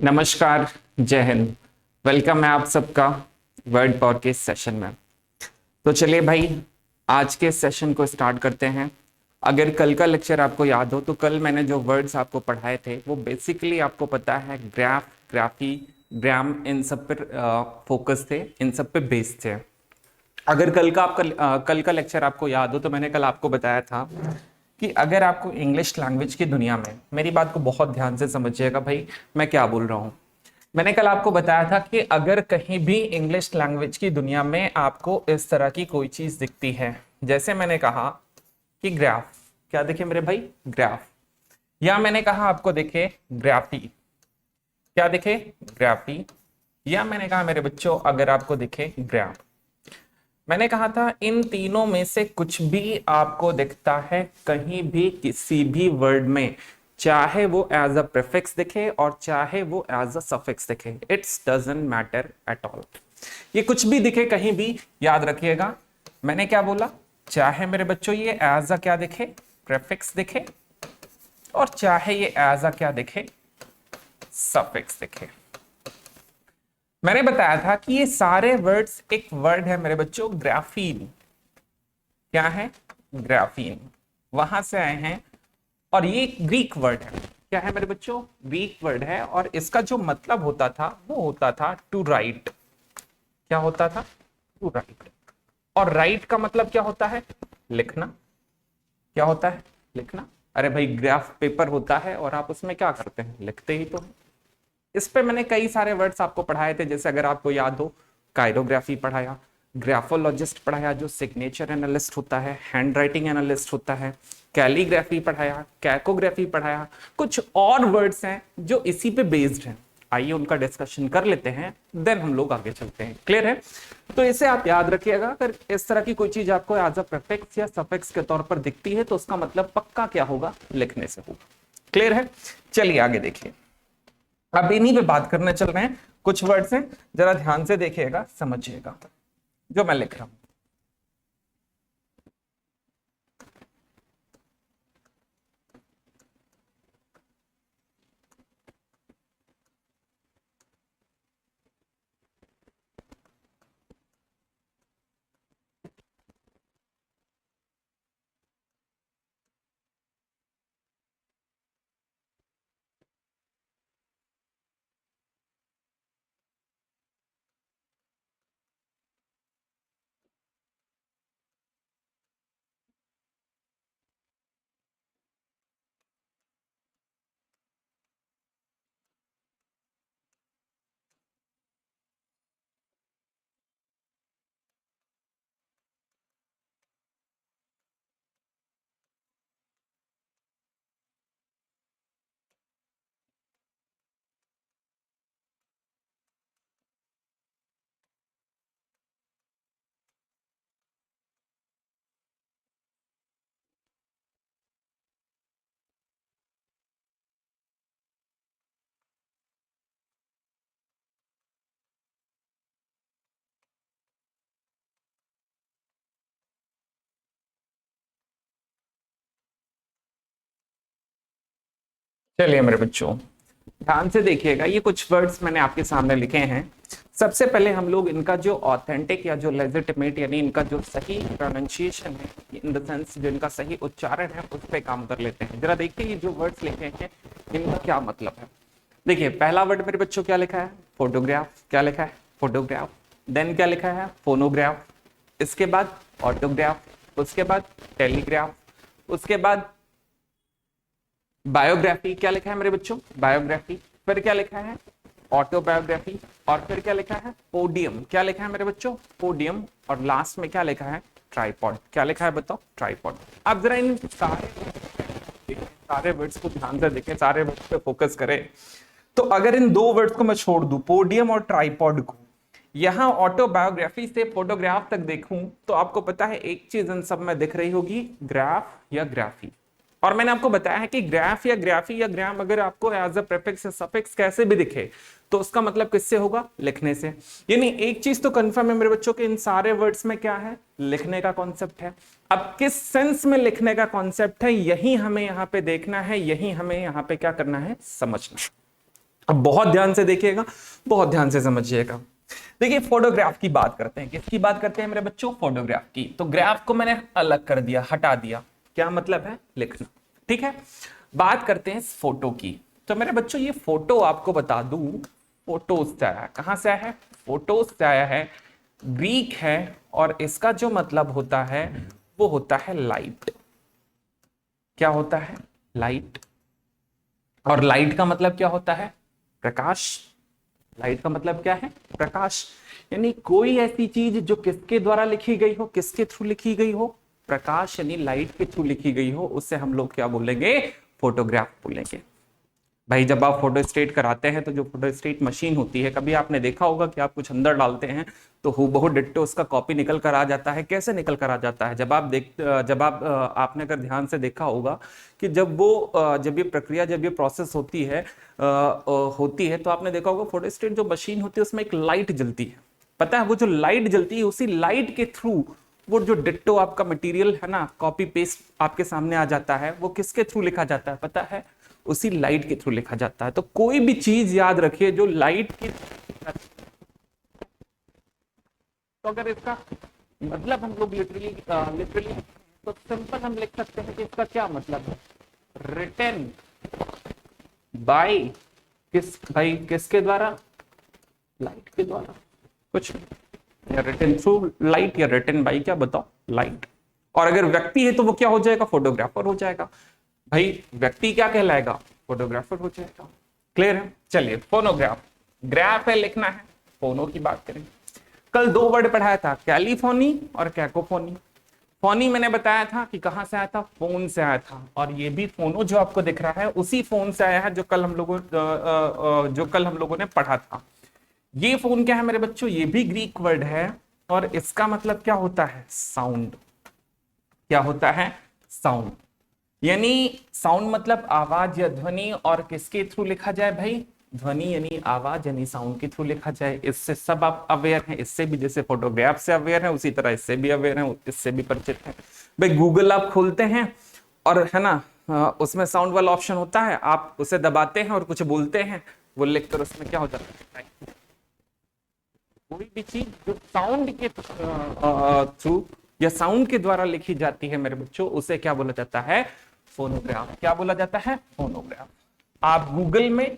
नमस्कार। जय हिंद। वेलकम है आप सबका वर्ड पावर के सेशन में। तो चलिए भाई, आज के सेशन को स्टार्ट करते हैं। अगर कल का लेक्चर आपको याद हो तो कल मैंने जो वर्ड्स आपको पढ़ाए थे वो बेसिकली आपको पता है ग्राफ, ग्राफी, ग्राम, इन सब पर फोकस थे, इन सब पे बेस्ड थे। अगर कल का लेक्चर आपको याद हो तो मैंने कल आपको बताया था कि अगर आपको इंग्लिश लैंग्वेज की दुनिया में, मेरी बात को बहुत ध्यान से समझिएगा भाई, मैं क्या बोल रहा हूँ। मैंने कल आपको बताया था कि अगर कहीं भी इंग्लिश लैंग्वेज की दुनिया में आपको इस तरह की कोई चीज दिखती है, जैसे मैंने कहा कि ग्राफ, क्या दिखे मेरे भाई, ग्राफ, या मैंने कहा आपको दिखे ग्राफी, क्या दिखे, ग्राफी, या मैंने कहा मेरे बच्चों अगर आपको दिखे ग्राफ। मैंने कहा था इन तीनों में से कुछ भी आपको दिखता है कहीं भी किसी भी वर्ड में, चाहे वो एज अ प्रीफिक्स दिखे और चाहे वो एज अ सफिक्स दिखे, it's doesn't matter at all. ये कुछ भी दिखे कहीं भी, याद रखिएगा मैंने क्या बोला, चाहे मेरे बच्चों ये एज अ क्या दिखे, प्रीफिक्स दिखे, और चाहे ये एज अ क्या दिखे, सफिक्स दिखे। मैंने बताया था कि ये सारे वर्ड्स, एक वर्ड है मेरे बच्चों ग्राफीन, क्या है, ग्राफीन, वहां से आए हैं। और ये ग्रीक वर्ड है, क्या है मेरे बच्चों, ग्रीक वर्ड है, और इसका जो मतलब होता था वो होता था टू राइट। क्या होता था, टू राइट। और राइट का मतलब क्या होता है, लिखना। क्या होता है, लिखना। अरे भाई ग्राफ पेपर होता है और आप उसमें क्या करते हैं, लिखते ही तो हैं। इस पे मैंने कई सारे वर्ड्स आपको पढ़ाए थे, जैसे अगर आपको याद हो, काइरोग्राफी पढ़ाया, ग्राफोलॉजिस्ट पढ़ाया जो सिग्नेचर एनालिस्ट होता है, हैंड राइटिंग एनालिस्ट होता है, कैलीग्राफी पढ़ाया, कैकोग्राफी पढ़ाया, कुछ और वर्ड्स हैं जो इसी पे बेस्ड हैं। आइए उनका डिस्कशन कर लेते हैं, देन हम लोग आगे चलते हैं। क्लियर है? तो इसे आप याद रखिएगा, अगर इस तरह की कोई चीज आपको एज अ प्रीफिक्स या सफिक्स के तौर पर दिखती है तो उसका मतलब पक्का क्या होगा, लिखने से होगा। क्लियर है? चलिए आगे देखिए। अब इन्हीं पे बात करने चल रहे हैं। कुछ वर्ड्स हैं, जरा ध्यान से देखिएगा, समझिएगा जो मैं लिख रहा हूं। चलिए मेरे बच्चों, ध्यान से देखिएगा, ये कुछ वर्ड्स मैंने आपके सामने लिखे हैं। सबसे पहले हम लोग इनका जो ऑथेंटिक या जो लेजिटिमेट, यानी इनका जो सही प्रोनाउंसिएशन है, इन द सेंस जो इनका सही उच्चारण है, उस पर काम कर लेते हैं। जरा देखिए ये जो वर्ड्स लिखे हैं इनका क्या मतलब है। देखिए पहला वर्ड मेरे बच्चों क्या लिखा है, फोटोग्राफ। क्या लिखा है, फोटोग्राफ। देन क्या लिखा है, फोनोग्राफ। इसके बाद ऑटोग्राफ। उसके बाद टेलीग्राफ। उसके बाद बायोग्राफी। क्या लिखा है मेरे बच्चों, बायोग्राफी। फिर क्या लिखा है, ऑटोबायोग्राफी। और फिर क्या लिखा है, पोडियम। क्या लिखा है मेरे बच्चों, पोडियम। और लास्ट में क्या लिखा है, ट्राइपॉड। क्या लिखा है बताओ, ट्राइपॉड। अब जरा इन सारे वर्ड्स को ध्यान से देखें, सारे वर्ड्स पे फोकस करें। तो अगर इन दो वर्ड्स को मैं छोड़ दूं, पोडियम और ट्राइपॉड को, यहां ऑटोबायोग्राफी से फोटोग्राफ तक देखूं, तो आपको पता है एक चीज इन सब में दिख रही होगी, ग्राफ या ग्राफी। और मैंने आपको बताया है कि ग्राफ या ग्राफी या ग्राम अगर आपको एज अ प्रीफिक्स या सफिक्स कैसे भी दिखे तो उसका मतलब किससे होगा, लिखने से। यानी एक चीज तो कंफर्म है मेरे बच्चों के इन सारे वर्ड्स में क्या है, लिखने का कॉन्सेप्ट है। अब किस सेंस में लिखने का कॉन्सेप्ट है यही हमें यहां पे देखना है, यही हमें यहां पे क्या करना है, समझना है। अब बहुत ध्यान से देखिएगा, बहुत ध्यान से समझिएगा। देखिए फोटोग्राफ की बात करते हैं, किसकी बात करते हैं मेरे बच्चों, फोटोग्राफ की। तो ग्राफ को मैंने अलग कर दिया, हटा दिया, क्या मतलब है, लिखना। ठीक है, बात करते हैं इस फोटो की। तो मेरे बच्चों ये फोटो आपको बता दूं, फोटोज से आया है। कहां से आया है, फोटोज से आया है, ग्रीक है, और इसका जो मतलब होता है वो होता है लाइट। क्या होता है, लाइट। और लाइट का मतलब क्या होता है, प्रकाश। लाइट का मतलब क्या है, प्रकाश। यानी कोई ऐसी चीज जो किसके द्वारा लिखी गई हो, किसके थ्रू लिखी गई हो, प्रकाश यानी लाइट के थ्रू लिखी गई हो, उससे हम लोग क्या बोलेंगे, फोटोग्राफ बोलेंगे। भाई जब आप फोटो स्टेट कराते हैं तो जो फोटो स्टेट मशीन होती है, कभी आपने देखा होगा कि आप कुछ अंदर डालते हैं तो हूबहू डिट्टो उसका कॉपी निकल कर आ जाता है। कैसे निकल कर आ जाता है, जब आप आपने अगर ध्यान से देखा होगा कि जब ये प्रक्रिया, जब ये प्रोसेस होती है तो आपने देखा होगा फोटो स्टेट जो मशीन होती है उसमें एक लाइट जलती है। पता है वो जो लाइट जलती है, उसी लाइट के थ्रू वो जो डिट्टो आपका मटेरियल है ना, कॉपी पेस्ट आपके सामने आ जाता है, वो किसके थ्रू लिखा जाता है पता है, उसी लाइट के थ्रू लिखा जाता है। तो कोई भी चीज याद रखिए जो लाइट की, तो अगर इसका मतलब हम लोग लिटरली तो सिंपल हम लिख सकते हैं कि इसका क्या मतलब है, रिटन बाय, भाई किसके द्वारा, लाइट के द्वारा, कुछ या रिटन थ्रू लाइट या रिटन बाय, क्या बताओ, लाइट। और अगर व्यक्ति है तो वो क्या हो जाएगा, फोटोग्राफर हो जाएगा। भाई व्यक्ति क्या कहलाएगा, फोटोग्राफर हो जाएगा। क्लियर है, चलिए फोनोग्राफ, ग्राफ है, लिखना है, फोनो की बात करें। कल दो वर्ड पढ़ाया था, कैलिफोनी और कैकोफोनी। फोनी मैंने बताया था कि कहां से आया था, फोन से आया था, और ये भी फोनो जो आपको दिख रहा है उसी फोन से आया है जो कल हम लोगों ने पढ़ा था। ये फोन क्या है मेरे बच्चों, ये भी ग्रीक वर्ड है, और इसका मतलब क्या होता है, साउंड। क्या होता है, साउंड। यानी साउंड मतलब आवाज या ध्वनि, और किसके थ्रू लिखा जाए भाई, ध्वनि यानी आवाज यानी साउंड के थ्रू लिखा जाए। इससे सब आप अवेयर हैं, इससे भी जैसे फोटोग्राफ से अवेयर हैं उसी तरह इससे भी अवेयर हैं, इससे भी परिचित हैं। भाई गूगल आप खोलते हैं और है ना, उसमें साउंड वाला ऑप्शन होता है, आप उसे दबाते हैं और कुछ बोलते हैं, वो लिखकर उसमें क्या हो जाता है, कोई भी चीज जो साउंड के थ्रू या साउंड के द्वारा लिखी जाती है मेरे बच्चों, उसे क्या बोला जाता है, फोनोग्राफ। क्या बोला जाता है, फोनोग्राफ। आप गूगल में,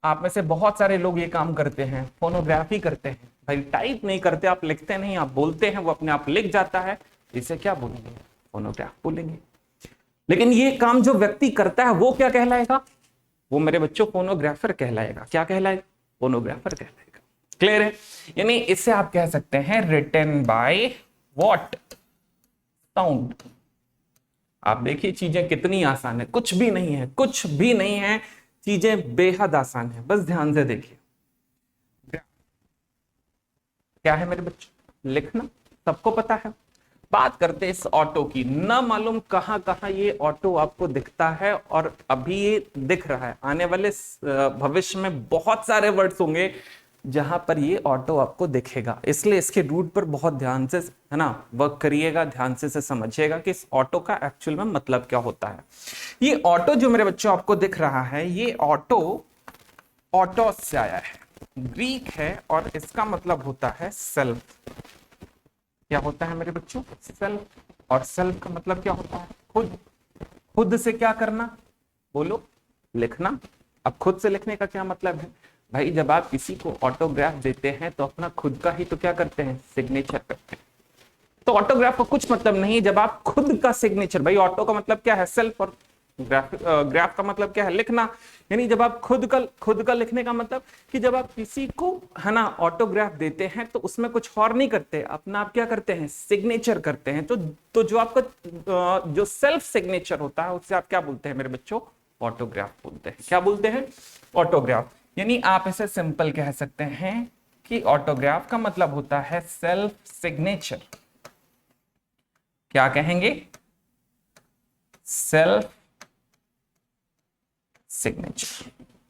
आप में से बहुत सारे लोग ये काम करते हैं, फोनोग्राफी करते हैं। भाई टाइप नहीं करते, आप लिखते नहीं, आप बोलते हैं, वो अपने आप लिख जाता है, इसे क्या बोलेंगे, फोनोग्राफ बोलेंगे। लेकिन ये काम जो व्यक्ति करता है वो क्या कहलाएगा, वो मेरे बच्चों फोनोग्राफर कहलाएगा। क्या कहलाएगा, फोनोग्राफर कहलाएगा। क्लियर है, यानी इससे आप कह सकते हैं रिटन बाय व्हाट, साउंड। आप देखिए चीजें कितनी आसान है, कुछ भी नहीं है, कुछ भी नहीं है, चीजें बेहद आसान है, बस ध्यान से देखिए। क्या है मेरे बच्चों, लिखना, सबको पता है। बात करते हैं इस ऑटो की, ना मालूम कहां कहां ये ऑटो आपको दिखता है, और अभी ये दिख रहा है, आने वाले भविष्य में बहुत सारे वर्ड्स होंगे जहां पर ये ऑटो आपको दिखेगा। इसलिए इसके रूट पर बहुत ध्यान से है ना वर्क करिएगा, ध्यान से समझिएगा कि इस ऑटो का एक्चुअल में मतलब क्या होता है। ये ऑटो जो मेरे बच्चों आपको दिख रहा है, ये ऑटो ऑटोस से आया है, ग्रीक है, और इसका मतलब होता है सेल्फ। क्या होता है मेरे बच्चों, सेल्फ। और सेल्फ का मतलब क्या होता है, खुद। खुद से क्या करना, बोलो, लिखना। अब खुद से लिखने का क्या मतलब है भाई, जब आप किसी को ऑटोग्राफ देते हैं तो अपना खुद का ही तो क्या करते हैं, सिग्नेचर करते हैं। तो ऑटोग्राफ का कुछ मतलब नहीं जब आप खुद का सिग्नेचर, भाई ऑटो का मतलब क्या है, सेल्फ, और ग्राफ का मतलब क्या है, लिखना। यानी जब आप खुद का लिखने का मतलब कि जब आप किसी को है ना ऑटोग्राफ देते हैं तो उसमें कुछ और नहीं करते, अपना आप क्या करते हैं, सिग्नेचर करते हैं। तो जो आपका जो सेल्फ सिग्नेचर होता है उससे आप क्या बोलते हैं मेरे बच्चों, ऑटोग्राफ बोलते हैं। क्या बोलते हैं, ऑटोग्राफ। यानी आप इसे सिंपल कह सकते हैं कि ऑटोग्राफ का मतलब होता है सेल्फ सिग्नेचर। क्या कहेंगे, सेल्फ सिग्नेचर।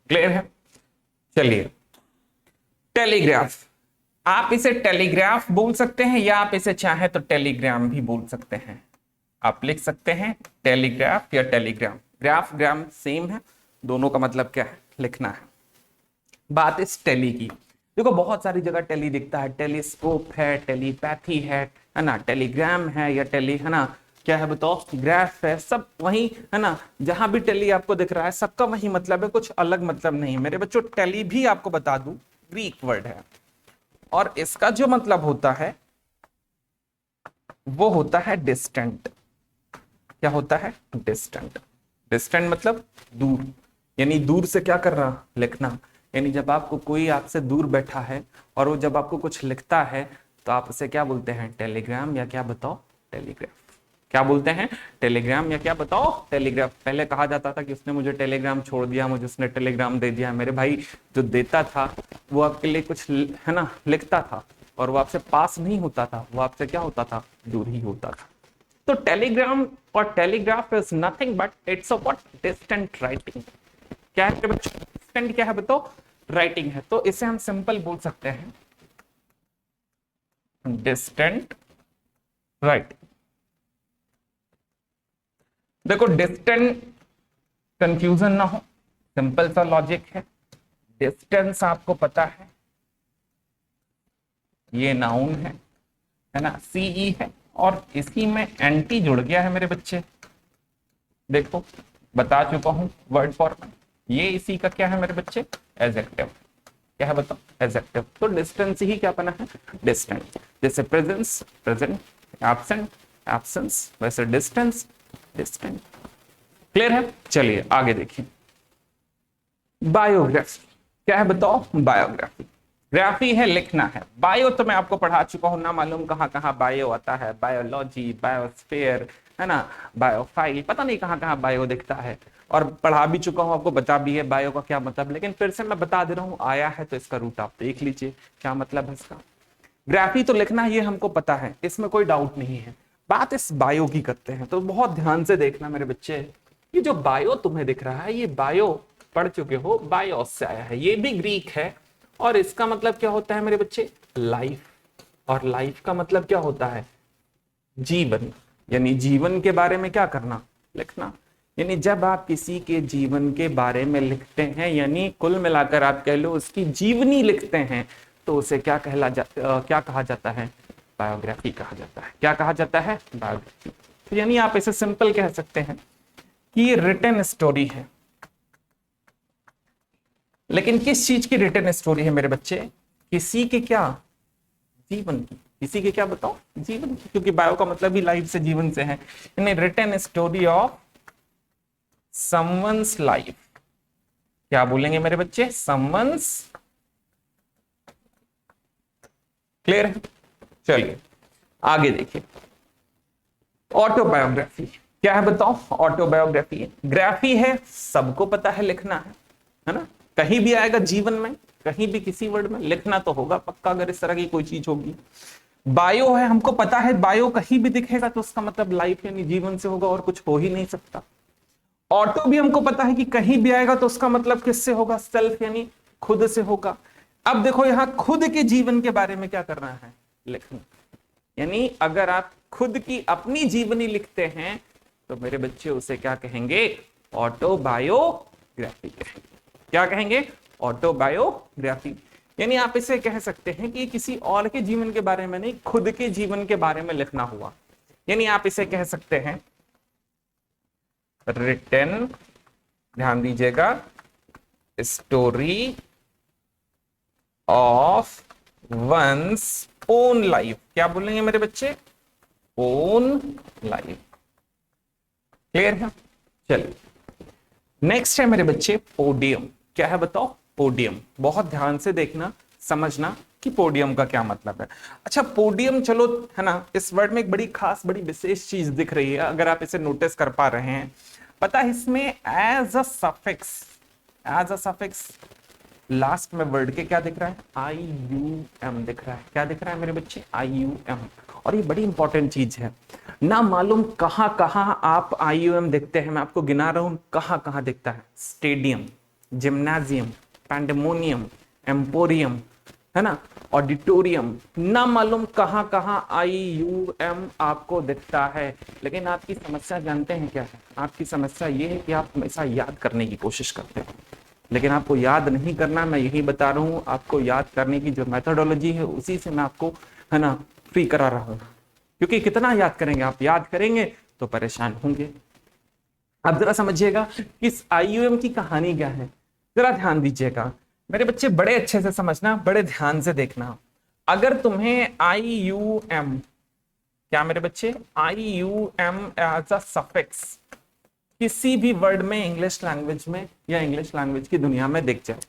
क्लियर है? चलिए, टेलीग्राफ, आप इसे टेलीग्राफ बोल सकते हैं या आप इसे चाहे तो टेलीग्राम भी बोल सकते हैं। आप लिख सकते हैं टेलीग्राफ या टेलीग्राम, ग्राफ ग्राम सेम है, दोनों का मतलब क्या है, लिखना है। बात इस टेली की, देखो बहुत सारी जगह टेली दिखता है, टेलीस्कोप है, टेलीपैथी है ना, टेलीग्राम है या टेली है ना, क्या है बताओ, ग्राफ है, सब वही है ना। जहां भी टेली आपको दिख रहा है सबका वही मतलब है, कुछ अलग मतलब नहीं है मेरे बच्चों। टेली भी आपको बता दूं ग्रीक वर्ड है और इसका जो मतलब होता है वो होता है डिस्टेंट। क्या होता है? डिस्टेंट। डिस्टेंट मतलब दूर, यानी दूर से क्या करना, लिखना। यानी जब आपको कोई आपसे दूर बैठा है और वो जब आपको कुछ लिखता है तो आप उसे क्या बोलते हैं, टेलीग्राम या क्या बताओ, टेलीग्राफ। क्या बोलते हैं, टेलीग्राम या क्या बताओ, टेलीग्राफ। पहले कहा जाता था कि उसने मुझे टेलीग्राम छोड़ दिया, मुझे उसने टेलीग्राम दे दिया। मेरे भाई, जो देता था वो आपके लिए कुछ है ना लिखता था और वो आपसे पास नहीं होता था, वो आपसे क्या होता था, दूर ही होता था। तो टेलीग्राम और telegraph is nothing but it's a what, distant writing. क्या है बच्चों, डिस्टेंट क्या है बताओ, राइटिंग है। तो इसे हम सिंपल बोल सकते हैं डिस्टेंट राइटिंग। देखो डिस्टेंट, कंफ्यूजन ना हो, सिंपल सा लॉजिक है। डिस्टेंस आपको पता है ये नाउन है ना, सीई है और इसी में एंटी जुड़ गया है मेरे बच्चे। देखो बता चुका हूं वर्ड फॉर्मेट, ये इसी का क्या है मेरे बच्चे, एडजेक्टिव। क्या है बताओ, एडजेक्टिव। तो डिस्टेंस ही क्या बना है, डिस्टेंस। जैसे प्रेजेंस, प्रेजेंट, एब्सेंट, एब्सेंस, वैसे डिस्टेंस, डिस्टेंट। क्लियर है? चलिए आगे देखिए, बायोग्राफी। क्या है बताओ, बायोग्राफी। ग्राफी है, लिखना है। बायो तो मैं आपको पढ़ा चुका हूं ना, मालूम कहां कहां बायो आता है, बायोलॉजी, बायोस्फीयर है ना, बायोफाइल, पता नहीं कहां कहां बायो दिखता है। और पढ़ा भी चुका हूं, आपको बता भी है बायो का क्या मतलब, लेकिन फिर से मैं बता दे रहा हूं, आया है तो इसका रूट आप देख लीजिए क्या मतलब है इसका। ग्राफी तो लिखना ये हमको पता है, इसमें कोई डाउट नहीं है। बात इस बायो की करते हैं, तो बहुत ध्यान से देखना मेरे बच्चे। ये जो बायो तुम्हें दिख रहा है, ये बायो पढ़ चुके हो, बायोस से आया है, ये भी ग्रीक है और इसका मतलब क्या होता है मेरे बच्चे, लाइफ। और लाइफ का मतलब क्या होता है, जीवन। यानी जीवन के बारे में क्या करना, लिखना। यानी जब आप किसी के जीवन के बारे में लिखते हैं, यानी कुल मिलाकर आप कह लो उसकी जीवनी लिखते हैं, तो उसे क्या क्या कहा जाता है, बायोग्राफी कहा जाता है। क्या कहा जाता है, बायोग्राफी। तो यानी आप इसे सिंपल कह सकते हैं कि ये रिटन स्टोरी है। लेकिन किस चीज की रिटन स्टोरी है मेरे बच्चे, किसी के क्या, जीवन की। किसी के क्या बताओ, जीवन की, क्योंकि बायो का मतलब ही लाइफ से, जीवन से है। यानी written story of someone's life. क्या बोलेंगे मेरे बच्चे, समवंस। क्लियर है? चलिए आगे देखिए, ऑटोबायोग्राफी। क्या है बताओ, ऑटोबायोग्राफी। ग्राफी है, सबको पता है, लिखना है ना, कहीं भी आएगा जीवन में, कहीं भी किसी वर्ड में लिखना तो होगा पक्का, अगर इस तरह की कोई चीज होगी। बायो है, हमको पता है बायो कहीं भी दिखेगा तो उसका मतलब लाइफ यानी जीवन से होगा और कुछ हो ही नहीं सकता। ऑटो भी हमको पता है कि कहीं भी आएगा तो उसका मतलब किससे होगा, सेल्फ यानी खुद से होगा। अब देखो यहां खुद के जीवन के बारे में क्या करना है, लिखना। यानी अगर आप खुद की अपनी जीवनी लिखते हैं तो मेरे बच्चे उसे क्या कहेंगे, ऑटोबायोग्राफी कहेंगे। क्या कहेंगे, ऑटोबायोग्राफी। यानी आप इसे कह सकते हैं कि किसी और के जीवन के बारे में नहीं, खुद के जीवन के बारे में लिखना हुआ। यानी आप इसे कह सकते हैं रिटन, ध्यान दीजिएगा, story of one's own life. क्या बोलेंगे मेरे बच्चे, ओन लाइफ। क्लियर है? चलिए नेक्स्ट है मेरे बच्चे पोडियम। क्या है बताओ, पोडियम। बहुत ध्यान से देखना, समझना कि पोडियम का क्या मतलब है। अच्छा पोडियम, चलो है ना, इस वर्ड में एक बड़ी खास, बड़ी विशेष चीज दिख रही है, अगर आप इसे नोटिस कर पा रहे हैं। पता है इसमें as a suffix, as a suffix last में वर्ड के क्या दिख रहा है, आई यू एम दिख रहा है। क्या दिख रहा है मेरे बच्चे, आई यू एम। और ये बड़ी इंपॉर्टेंट चीज है। ना मालूम कहाँ कहाँ आप IUM देखते हैं, मैं आपको गिना रहा हूं कहाँ कहाँ दिखता है। स्टेडियम, जिम्नाजियम, पैंडेमोनियम, एम्पोरियम, है ना, ऑडिटोरियम, ना मालूम कहाँ कहाँ IUM आपको दिखता है। लेकिन आपकी समस्या जानते हैं क्या है? आपकी समस्या ये है कि आप हमेशा याद करने की कोशिश करते हो, लेकिन आपको याद नहीं करना। मैं यही बता रहा हूँ, आपको याद करने की जो मेथोडोलॉजी है उसी से मैं आपको, है ना, फ्री करा रहा हूँ। क्योंकि कितना याद करेंगे, आप याद करेंगे तो परेशान होंगे। अब जरा समझिएगा इस IUM की कहानी क्या है, जरा ध्यान दीजिएगा मेरे बच्चे, बड़े अच्छे से समझना, बड़े ध्यान से देखना। अगर तुम्हें IUM, क्या मेरे बच्चे, IUM एज अ सफिक्स किसी भी वर्ड में, इंग्लिश लैंग्वेज में या इंग्लिश लैंग्वेज की दुनिया में दिख जाए,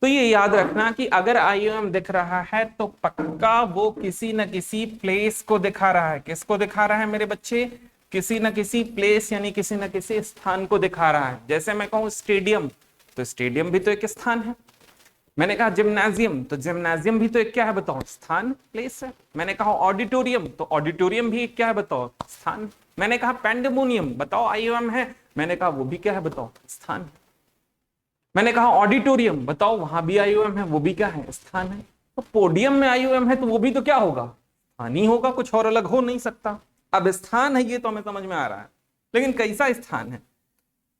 तो ये याद रखना कि अगर IUM दिख रहा है तो पक्का वो किसी न किसी प्लेस को दिखा रहा है। किसको दिखा रहा है मेरे बच्चे? किसी न किसी प्लेस, यानी किसी न किसी स्थान को दिखा रहा है। जैसे मैं कहूं स्टेडियम, तो स्टेडियम भी तो एक स्थान है। मैंने कहा जिम्नाजियम, तो जिम्नाजियम भी तो एक क्या है बताओ? स्थान, प्लेस है। मैंने कहा ऑडिटोरियम, तो ऑडिटोरियम भी एक क्या है बताओ? स्थान। मैंने कहा पैंडेमोनियम, बताओ IUM है, मैंने कहा वो भी क्या है बताओ? स्थान है। मैंने कहा ऑडिटोरियम, बताओ वहां भी IUM है, वो भी क्या है? स्थान है। तो पोडियम में IUM है तो वो भी तो क्या होगा? स्थान ही होगा, कुछ और अलग हो नहीं सकता। अब स्थान है ये तो हमें समझ में आ रहा है, लेकिन कैसा स्थान है?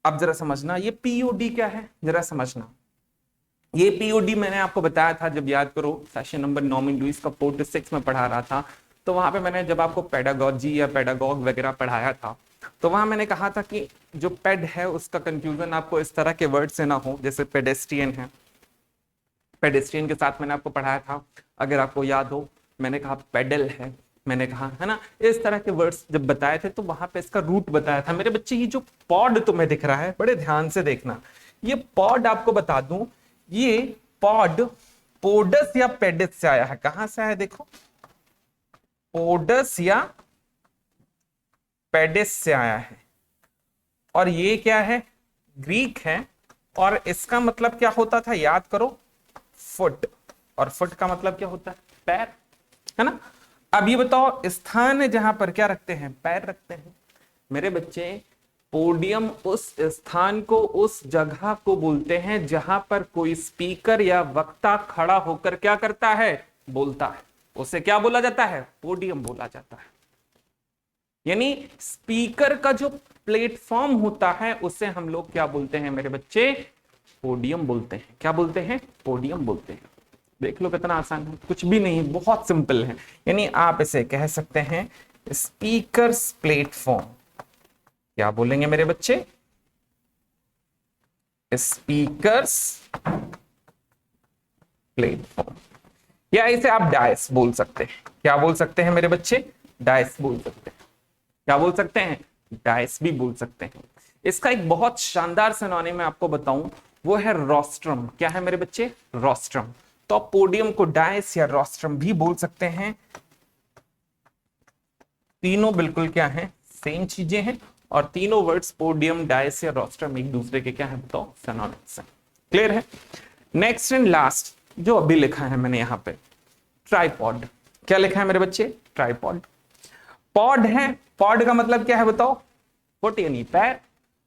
अब जरा समझना, ये POD क्या है जरा समझना। ये POD मैंने आपको बताया था, जब याद करो सेशन नंबर 9 में लुईस का 4-6 में पढ़ा रहा था, तो वहां पे मैंने जब आपको पेडागोजी या पेडागॉग वगैरह पढ़ाया था, तो वहां मैंने कहा था कि जो पेड है उसका कंफ्यूजन आपको इस तरह के वर्ड से ना हो, जैसे पेडेस्ट्रियन है। पेडेस्ट्रियन के साथ मैंने आपको पढ़ाया था, अगर आपको याद हो, मैंने कहा पेडल है, मैंने कहा, है ना, इस तरह के वर्ड्स जब बताए थे तो वहां पे इसका रूट बताया था। मेरे बच्चे ये जो पॉड तुम्हें दिख रहा है, बड़े ध्यान से देखना, ये पॉड आपको बता दूं, ये पॉड पोडस या पेडिस से आया है। कहां से आया देखो, पोडस या पेडिस से आया है। और ये क्या है? ग्रीक है। और इसका मतलब क्या होता था याद करो? फुट। और फुट का मतलब क्या होता है? पैर, है ना। अब ये बताओ, स्थान है जहां पर क्या रखते हैं? पैर रखते हैं। मेरे बच्चे, पोडियम उस स्थान को, उस जगह को बोलते हैं जहां पर कोई स्पीकर या वक्ता खड़ा होकर क्या करता है? बोलता है। उसे क्या बोला जाता है? पोडियम बोला जाता है। यानी स्पीकर का जो प्लेटफॉर्म होता है उसे हम लोग क्या बोलते हैं मेरे बच्चे? पोडियम बोलते हैं। क्या बोलते हैं? पोडियम बोलते हैं। देख लो कितना आसान है, कुछ भी नहीं, बहुत सिंपल है। यानी आप इसे कह सकते हैं स्पीकर्स प्लेटफॉर्म। क्या बोलेंगे मेरे बच्चे? स्पीकर्स प्लेटफॉर्म, या इसे आप डायस बोल सकते हैं। क्या बोल सकते हैं मेरे बच्चे? डायस बोल सकते हैं। क्या बोल सकते हैं? डायस भी बोल सकते हैं। इसका एक बहुत शानदार सिनोनिम मैं आपको बताऊं, वो है रोस्ट्रम। क्या है मेरे बच्चे? रोस्ट्रम। तो आप पोडियम को डायस या रोस्ट्रम भी बोल सकते हैं। तीनों बिल्कुल क्या है? सेम चीजें हैं। और तीनों वर्ड्स पोडियम, डायस या रोस्ट्रम एक दूसरे के क्या है बताओ? सिनोनिम्स हैं। क्लियर है? नेक्स्ट एंड लास्ट जो अभी लिखा है मैंने यहां पे, ट्राइपॉड। क्या लिखा है मेरे बच्चे? ट्राइपॉड। पॉड है, पॉड का मतलब क्या है बताओ? फुट यानी पैर।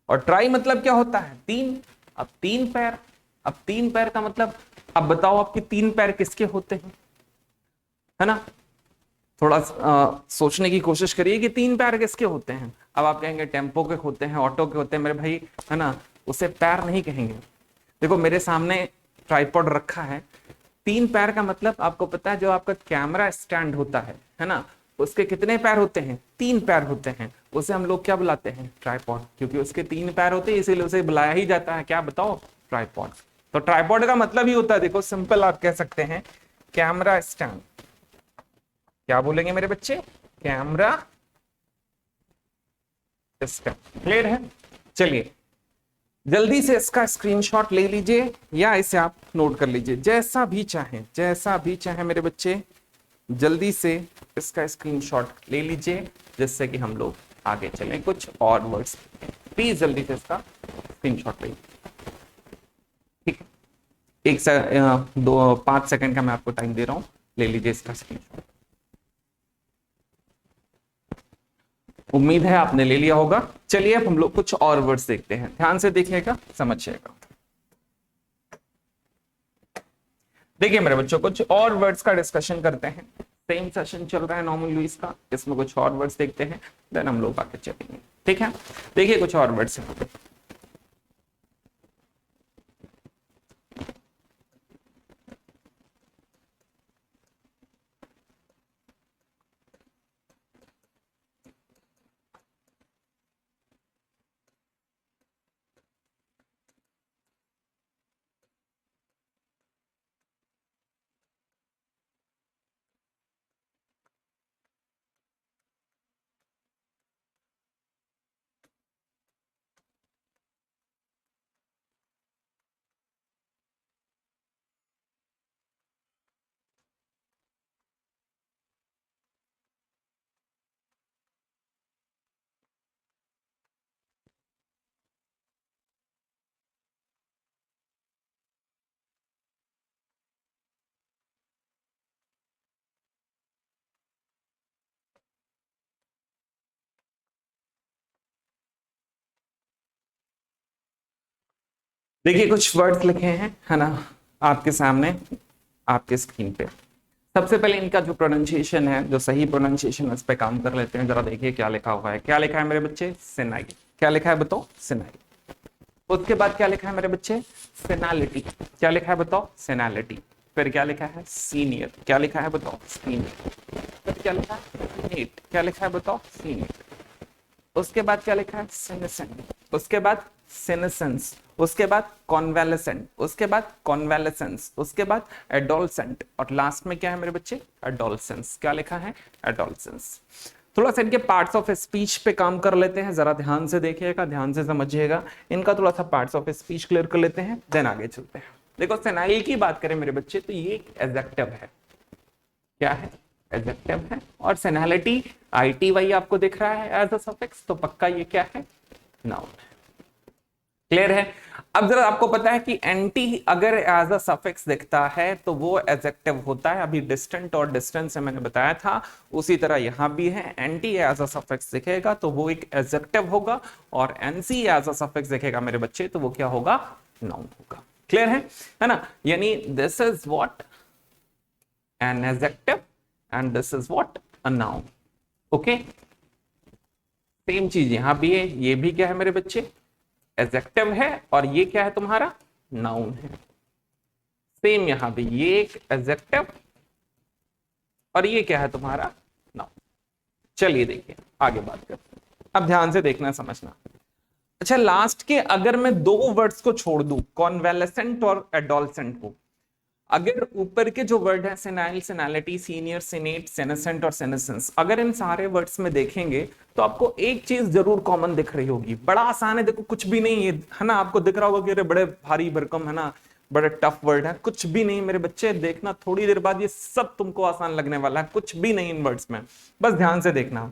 और ट्राई मतलब क्या होता है? तीन। अब तीन पैर, अब तीन पैर का मतलब, अब बताओ आपके तीन पैर किसके होते हैं, है ना? थोड़ा सोचने की कोशिश करिए कि तीन पैर किसके होते हैं। अब आप कहेंगे टेम्पो के होते हैं, ऑटो के होते हैं, मेरे भाई, है ना, उसे पैर नहीं कहेंगे। देखो मेरे सामने ट्राइपॉड रखा है, तीन पैर का मतलब आपको पता है, जो आपका कैमरा स्टैंड होता है ना, उसके कितने पैर होते हैं? तीन पैर होते हैं। उसे हम लोग क्या बुलाते हैं? ट्राइपॉड। क्योंकि उसके तीन पैर होते हैं इसीलिए उसे बुलाया ही जाता है क्या बताओ? ट्राइपॉड। तो ट्राइपॉड का मतलब ही होता है, देखो सिंपल आप कह सकते हैं कैमरा स्टैंड। क्या बोलेंगे मेरे बच्चे? Camera stand. क्लियर है? चलिए जल्दी से इसका स्क्रीनशॉट ले लीजिए या इसे आप नोट कर लीजिए, जैसा भी चाहें, जैसा भी चाहें मेरे बच्चे, जल्दी से इसका स्क्रीनशॉट ले लीजिए जिससे कि हम लोग आगे चलें कुछ और वर्ड्स। प्लीज जल्दी से इसका स्क्रीनशॉट ले लीजिए। ठीक है, 5 सेकंड का मैं आपको टाइम दे रहा हूं, ले लीजिए इसका स्क्रीनशॉट। उम्मीद है आपने ले लिया होगा। चलिए अब हम लोग कुछ और वर्ड्स देखते हैं, ध्यान से देखिएगा, समझिएगा। देखिए मेरे बच्चों, कुछ और वर्ड्स का डिस्कशन करते हैं। सेम सेशन चल रहा है नॉर्मल लुइस का, इसमें कुछ और वर्ड्स देखते हैं, देन हम लोग आगे चलेंगे। ठीक है, देखिए कुछ और वर्ड्स हैं। देखिए कुछ वर्ड्स लिखे हैं, है ना, आपके सामने, आपके स्क्रीन पे। सबसे पहले इनका जो प्रोनाउंसिएशन है, जो सही प्रोनाउंसिएशन, उस पर काम कर लेते हैं। जरा देखिए क्या लिखा हुआ है। क्या लिखा है मेरे बच्चे? सिनाई। क्या लिखा है बताओ? सिनाई। उसके बाद क्या लिखा है मेरे बच्चे? सेनालिटी। क्या लिखा है बताओ? सेनालिटी। फिर क्या लिखा है? सीनियर। क्या लिखा है बताओ? सीनियर। फिर क्या लिखा है? नीट। क्या लिखा है बताओ? सीनियर। उसके बाद क्या लिखा है? सेनेसेंट। उसके बाद सेनेसेंस। उसके बाद कॉन्वेलेसेंट। उसके बाद कॉन्वेलेसेंस। उसके बाद एडोलसेंट। और लास्ट में क्या है मेरे बच्चे? एडोलसेंस। क्या लिखा है? एडोलसेंस। थोड़ा सा इनके पार्ट्स ऑफ स्पीच पे काम कर लेते हैं, जरा ध्यान से देखिएगा, ध्यान से समझिएगा। इनका थोड़ा सा पार्ट्स ऑफ स्पीच क्लियर कर लेते हैं, देन आगे चलते हैं। देखो सेनाइल की बात करें मेरे बच्चे, तो ये एक एडजेक्टिव है। क्या है? एडजेक्टिव है। और सेनालिटी आईटी वाई आपको दिख रहा है एज अ सफिक्स, तो पक्का ये क्या है? नाउन है। क्लियर है? अब जरा आपको पता है कि एंटी अगर एज अ सफिक्स दिखता है तो वो एडजेक्टिव होता है। अभी डिस्टेंट और डिस्टेंस से मैंने बताया था, उसी तरह यहां भी है। एंटी एज अ सफिक्स दिखेगा तो वो एक एडजेक्टिव होगा, और एनसी एज अ सफिक्स दिखेगा मेरे बच्चे तो वो क्या होगा? नाउन होगा। क्लियर है ना? यानी this is what an adjective and this is what? A noun. Okay, same चीज यहां भी है। ये भी क्या है मेरे बच्चे? एडजेक्टिव है, और ये क्या है तुम्हारा? नाउन है। सेम यहां भी, ये एक एडजेक्टिव और ये क्या है तुम्हारा? नाउन। चलिए देखिए आगे बात करते हैं। अब ध्यान से देखना, समझना। अच्छा, लास्ट के अगर मैं दो वर्ड्स को छोड़ दूं, कॉन्वेलेसेंट और एडोलसेंट को, अगर ऊपर के जो वर्ड है सेनाइल, सेनालिटी, सीनियर, सीनेट, सेनेसेंट और सेनेसेंस, अगर इन सारे वर्ड्स में देखेंगे तो आपको एक चीज जरूर कॉमन दिख रही होगी। बड़ा आसान है, देखो कुछ भी नहीं है ना। आपको दिख रहा होगा कि अरे बड़े भारी भरकम है ना, बड़े टफ वर्ड है। कुछ भी नहीं मेरे बच्चे, देखना थोड़ी देर बाद ये सब तुमको आसान लगने वाला है। कुछ भी नहीं इन वर्ड्स में, बस ध्यान से देखना।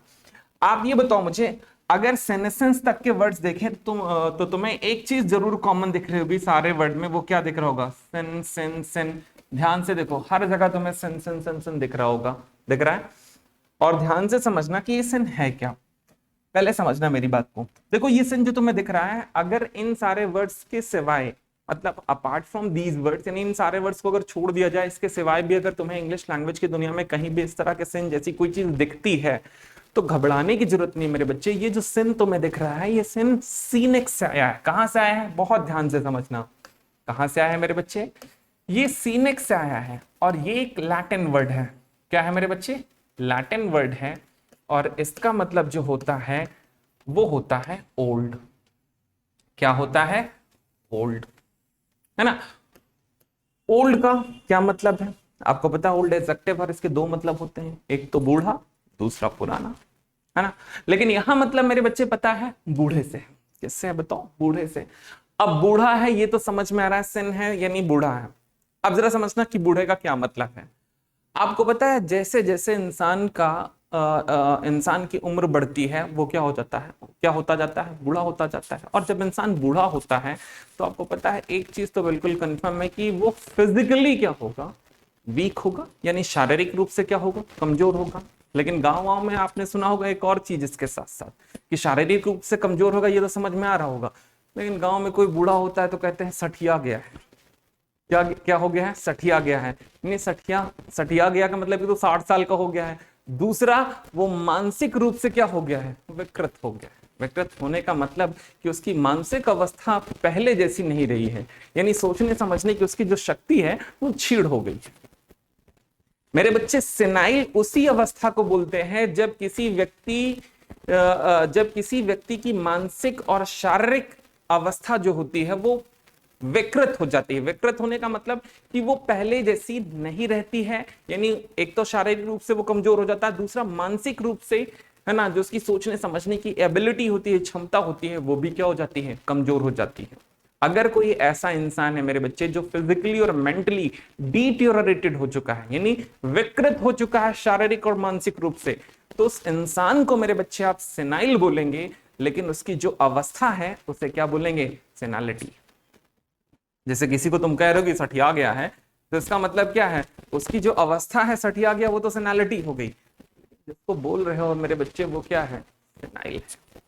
आप ये बताओ मुझे, अगर सेनेसेंस तक के वर्ड्स देखें तो तुम्हें एक चीज जरूर कॉमन दिख रही होगी सारे वर्ड में। वो क्या दिख रहा होगा? सिन सिन सिन। ध्यान से देखो, हर जगह तुम्हें सिन सिन सिन सिन दिख रहा होगा, दिख रहा है। और ध्यान से समझना कि ये सिन है क्या। पहले समझना मेरी बात को। देखो ये सिन जो तुम्हें दिख रहा है, अगर इन सारे वर्ड्स के सिवाय, मतलब अपार्ट फ्रॉम दीज वर्ड्स, यानी इन सारे वर्ड्स को अगर छोड़ दिया जाए, इसके सिवाय भी अगर तुम्हें इंग्लिश लैंग्वेज की दुनिया में कहीं भी इस तरह के सिन जैसी कोई चीज दिखती है तो घबराने की जरूरत नहीं मेरे बच्चे। ये जो सिन तुम्हें दिख रहा है, ये सिन सीनेक्स से आया है। कहां से आया है? बहुत ध्यान से समझना। कहां से आया है मेरे बच्चे? ये सीनेक्स से आया है, और ये एक लैटिन वर्ड है। क्या है मेरे बच्चे? लैटिन वर्ड है, और इसका मतलब जो होता है वो होता है ओल्ड। क्या होता है? ओल्ड, है ना। ओल्ड का क्या मतलब है आपको पता है? ओल्ड एडजेक्टिव, और इसके दो मतलब होते हैं, एक तो बूढ़ा, दूसरा पुराना, है ना। लेकिन यहां मतलब मेरे बच्चे पता है बूढ़े से। किससे है बताओ? बूढ़े से। अब बूढ़ा है ये तो समझ में आ रहा है, सिन है यानी बूढ़ा है। अब जरा समझना कि बूढ़े का क्या मतलब है। आपको पता है जैसे जैसे इंसान की उम्र बढ़ती है वो क्या हो जाता है? क्या होता जाता है? बूढ़ा होता जाता है। और जब इंसान बूढ़ा होता है तो आपको पता है एक चीज तो बिल्कुल कंफर्म है कि वो फिजिकली क्या होगा? वीक होगा, यानी शारीरिक रूप से क्या होगा? कमजोर होगा। लेकिन गाँव में आपने सुना होगा एक और चीज इसके साथ साथ कि शारीरिक रूप से कमजोर होगा, ये तो समझ में आ रहा होगा। लेकिन गाँव में कोई बूढ़ा होता है तो कहते हैं सठिया गया है। क्या क्या हो गया है? सठिया गया है। नहीं, सठिया सठिया गया का मतलब कि तो 60 साल का हो गया है। दूसरा, वो मानसिक रूप से क्या हो गया है? विकृत हो गया है। विकृत होने का मतलब कि उसकी मानसिक अवस्था पहले जैसी नहीं रही है, यानी सोचने समझने की उसकी जो शक्ति है वो छीड़ हो गई है। मेरे बच्चे, सेनाइल उसी अवस्था को बोलते हैं जब किसी व्यक्ति की मानसिक और शारीरिक अवस्था जो होती है वो विकृत हो जाती है। विकृत होने का मतलब कि वो पहले जैसी नहीं रहती है, यानी एक तो शारीरिक रूप से वो कमजोर हो जाता है, दूसरा मानसिक रूप से, है ना, जो उसकी सोचने समझने की एबिलिटी होती है, क्षमता होती है, वो भी क्या हो जाती है? कमजोर हो जाती है। अगर कोई ऐसा इंसान है मेरे बच्चे जो फिजिकली और मेंटली डिटेरियोरेटेड हो चुका है, यानी विकृत हो चुका है शारीरिक और मानसिक रूप से, तो उस इंसान को मेरे बच्चे आप सेनाइल बोलेंगे, लेकिन उसकी जो अवस्था है उसे क्या बोलेंगे? सेनालिटी। जैसे किसी को तुम कह रहे हो कि सठिया गया है, तो इसका मतलब क्या है? उसकी जो अवस्था है सठिया गया, वो तो सेनालिटी हो गई। जिसको बोल रहे हो मेरे बच्चे वो क्या है? सेनाइल।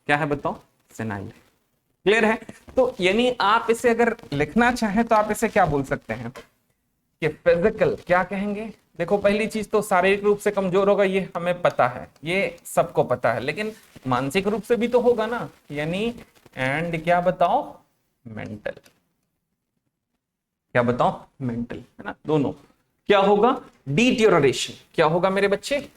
क्या है बताओ? सेनाइल। क्लियर है? तो यानी आप इसे अगर लिखना चाहें तो आप इसे क्या बोल सकते हैं कि फिजिकल, क्या कहेंगे? देखो, पहली चीज तो शारीरिक रूप से कमजोर होगा, ये हमें पता है, ये सबको पता है, लेकिन मानसिक रूप से भी तो होगा ना, यानी एंड क्या बताओ? मेंटल। क्या बताओ? मेंटल, है ना, दोनों। क्या होगा? डिटेरियोरेशन। क्या होगा मेरे बच्चे?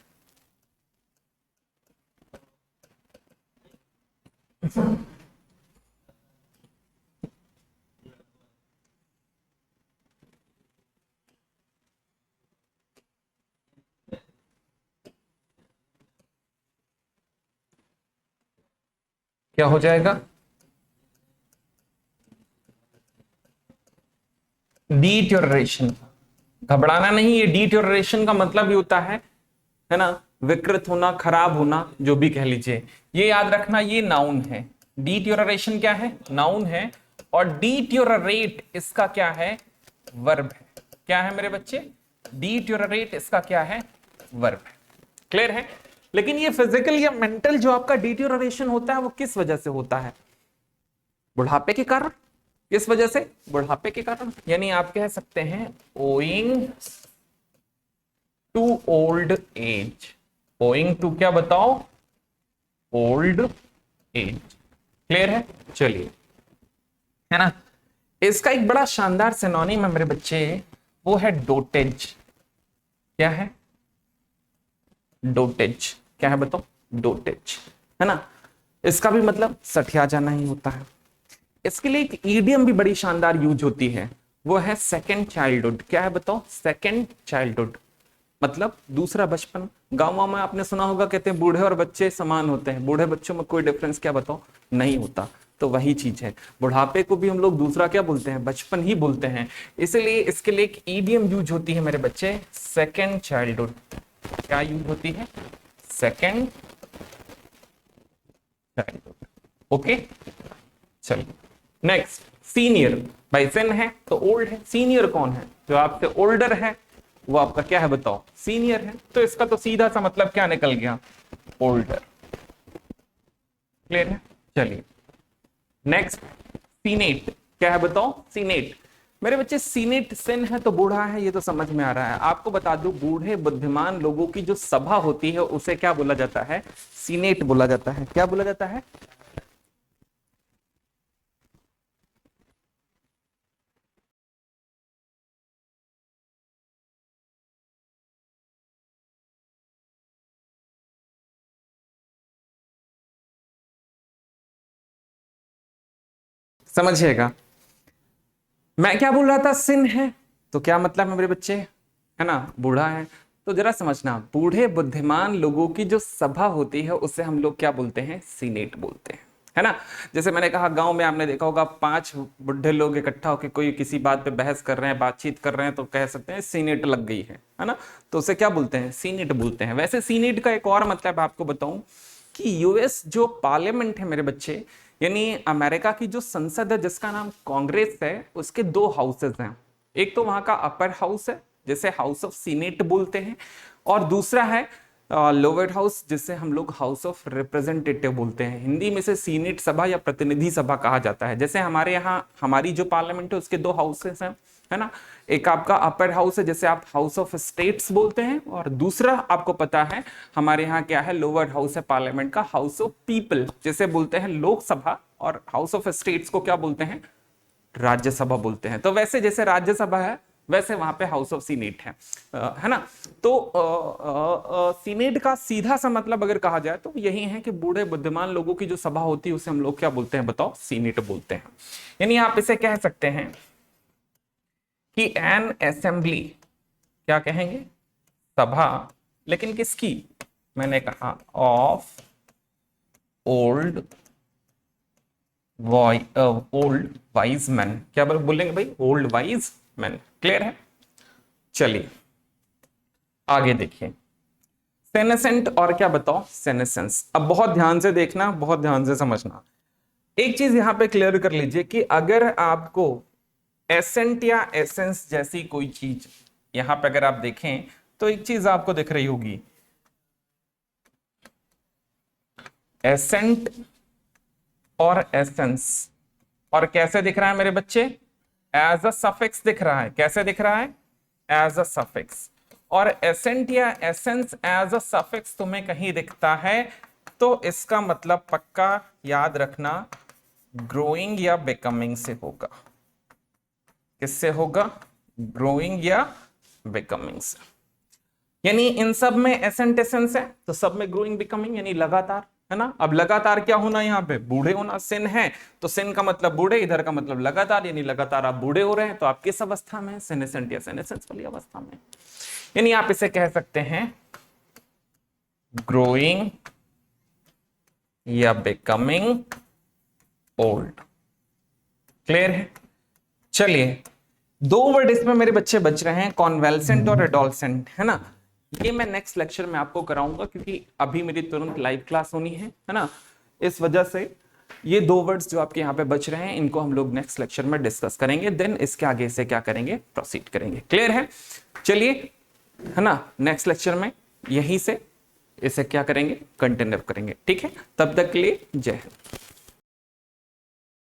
क्या हो जाएगा? डिटेरियोरेशन। घबराना नहीं, ये डिटेरियोरेशन का मतलब ही होता है ना, विकृत होना, खराब होना, जो भी कह लीजिए। ये याद रखना, ये नाउन है। डिटेरियोरेशन क्या है? नाउन है। और डिटेरियोरेट इसका क्या है? वर्ब है। क्या है मेरे बच्चे? डिटेरियोरेट इसका क्या है? वर्ब है। क्लियर है? लेकिन ये फिजिकल या मेंटल जो आपका डिटेरियोरेशन होता है वो किस वजह से होता है? बुढ़ापे के कारण। किस वजह से? बुढ़ापे के कारण। यानी आप कह सकते हैं owing to old age. Owing to क्या बताओ? Old age. क्लियर है? चलिए, है ना। इसका एक बड़ा शानदार सिनोनिम है मेरे बच्चे, वो है डोटेज। क्या है? डोटेज। क्या है बताओ? डोटेज, है ना। इसका भी मतलब सठिया जाना ही होता है। इसके लिए एक ईडियम भी बड़ी शानदार यूज होती है, वो है सेकेंड चाइल्डहुड। क्या है बताओ? सेकेंड चाइल्डहुड मतलब दूसरा बचपन। गाँव में आपने सुना होगा, कहते हैं बूढ़े और बच्चे समान होते हैं, बूढ़े बच्चों में कोई डिफरेंस क्या बताओ? नहीं होता। तो वही चीज है, बुढ़ापे को भी हम लोग दूसरा क्या बोलते हैं? बचपन ही बोलते हैं। इसलिए इसके लिए एक ईडियम यूज होती है मेरे बच्चे, सेकेंड चाइल्डहुड। क्या यूज होती है? Second childhood. ओके, चलिए नेक्स्ट। सीनियर। भाई सिन है तो ओल्ड है, सीनियर कौन है? जो आपसे ओल्डर है वो आपका क्या है बताओ? सीनियर है। तो इसका तो सीधा सा मतलब क्या निकल गया? ओल्डर। क्लियर है? चलिए नेक्स्ट, सीनेट। क्या है बताओ? सीनेट। मेरे बच्चे, सीनेट सिन है तो बूढ़ा है, ये तो समझ में आ रहा है। आपको बता दूं, बूढ़े बुद्धिमान लोगों की जो सभा होती है उसे क्या बोला जाता है? सीनेट बोला जाता है। क्या बोला जाता है? समझिएगा, मैं क्या बोल रहा था? सिन है तो क्या मतलब है मेरे बच्चे? है ना, बूढ़ा है। तो जरा समझना, बूढ़े बुद्धिमान लोगों की जो सभा होती है उसे हम लोग क्या बोलते हैं? सीनेट बोलते हैं, है ना। जैसे मैंने कहा, गांव में आपने देखा होगा 5 बुढ़े लोग इकट्ठा होकर कोई किसी बात पे बहस कर रहे हैं, बातचीत कर रहे हैं, तो कह सकते हैं सीनेट लग गई है ना। तो उसे क्या बोलते हैं? सीनेट बोलते हैं। वैसे सीनेट का एक और मतलब आपको बताऊं कि यूएस जो पार्लियामेंट है मेरे बच्चे, यानी अमेरिका की जो संसद है जिसका नाम कांग्रेस है, उसके 2 हाउसेस हैं। एक तो वहां का अपर हाउस है जिसे हाउस ऑफ सीनेट बोलते हैं, और दूसरा है लोअर हाउस जिसे हम लोग हाउस ऑफ रिप्रेजेंटेटिव बोलते हैं, हिंदी में से सीनेट सभा या प्रतिनिधि सभा कहा जाता है। जैसे हमारे यहाँ हमारी जो पार्लियामेंट है उसके दो हाउसेस हैं, है ना, एक आपका अपर हाउस है जैसे आप हाउस ऑफ स्टेट्स बोलते हैं, और दूसरा आपको पता है हमारे यहाँ क्या है, लोअर हाउस है पार्लियामेंट का, हाउस ऑफ पीपल जिसे बोलते हैं लोकसभा, और हाउस ऑफ स्टेट्स को क्या बोलते हैं, राज्यसभा बोलते हैं। तो वैसे जैसे राज्यसभा है वैसे वहां पे हाउस ऑफ सीनेट है ना। तो सीनेट का सीधा सा मतलब अगर कहा जाए तो यही है कि बूढ़े बुद्धिमान लोगों की जो सभा होती है उसे हम लोग क्या बोलते हैं बताओ, सीनेट बोलते हैं। यानी आप इसे कह सकते हैं कि एन असेंबली, क्या कहेंगे, सभा, लेकिन किसकी, मैंने कहा ऑफ ओल्ड वाइज मैन, क्या बोलेंगे भाई, ओल्ड वाइज मैन। क्लियर है। चलिए आगे देखिए, सेनेसेंट और क्या बताओ, सेनेसेंस। अब बहुत ध्यान से देखना, बहुत ध्यान से समझना। एक चीज यहां पे क्लियर कर लीजिए कि अगर आपको एसेंट या एसेंस जैसी कोई चीज यहां पे अगर आप देखें तो एक चीज आपको दिख रही होगी, एसेंट और एसेंस, और कैसे दिख रहा है मेरे बच्चे, एज अ सफिक्स दिख रहा है। कैसे दिख रहा है, एज अ सफिक्स। और एसेंट या एसेंस एज अ सफिक्स तुम्हें कहीं दिखता है तो इसका मतलब पक्का याद रखना ग्रोइंग या बिकमिंग से होगा। किससे होगा, ग्रोइंग या बिकमिंग से। यानी इन सब में एसेंट एसेंस है तो सब में ग्रोइंग बिकमिंग, यानी लगातार, है ना। अब लगातार क्या होना, यहाँ पे बूढ़े होना, सिन है तो सिन का मतलब बूढ़े, इधर का मतलब लगातार, यानी लगातार आप बूढ़े हो रहे हैं तो आप किस अवस्था में, सेनेसेंट या सेनेसेंस वाली अवस्था में। यानी आप इसे कह सकते हैं ग्रोइंग या बिकमिंग ओल्ड। क्लियर है। चलिए दो वर्ड इसमें मेरे बच्चे बच रहे हैं, कॉन्वेल्सेंट और एडोलसेंट, है ना। ये मैं नेक्स्ट लेक्चर में आपको कराऊंगा क्योंकि अभी मेरी तुरंत लाइव क्लास होनी है ना। इस वजह से ये दो वर्ड्स जो आपके यहाँ पे बच रहे हैं इनको हम लोग नेक्स्ट लेक्चर में डिस्कस करेंगे, देन इसके आगे से क्या करेंगे, प्रोसीड करेंगे। क्लियर है। चलिए, है ना, नेक्स्ट लेक्चर में यहीं से इसे क्या करेंगे, कंटिन्यू करेंगे। ठीक है, तब तक के लिए जय हिंद।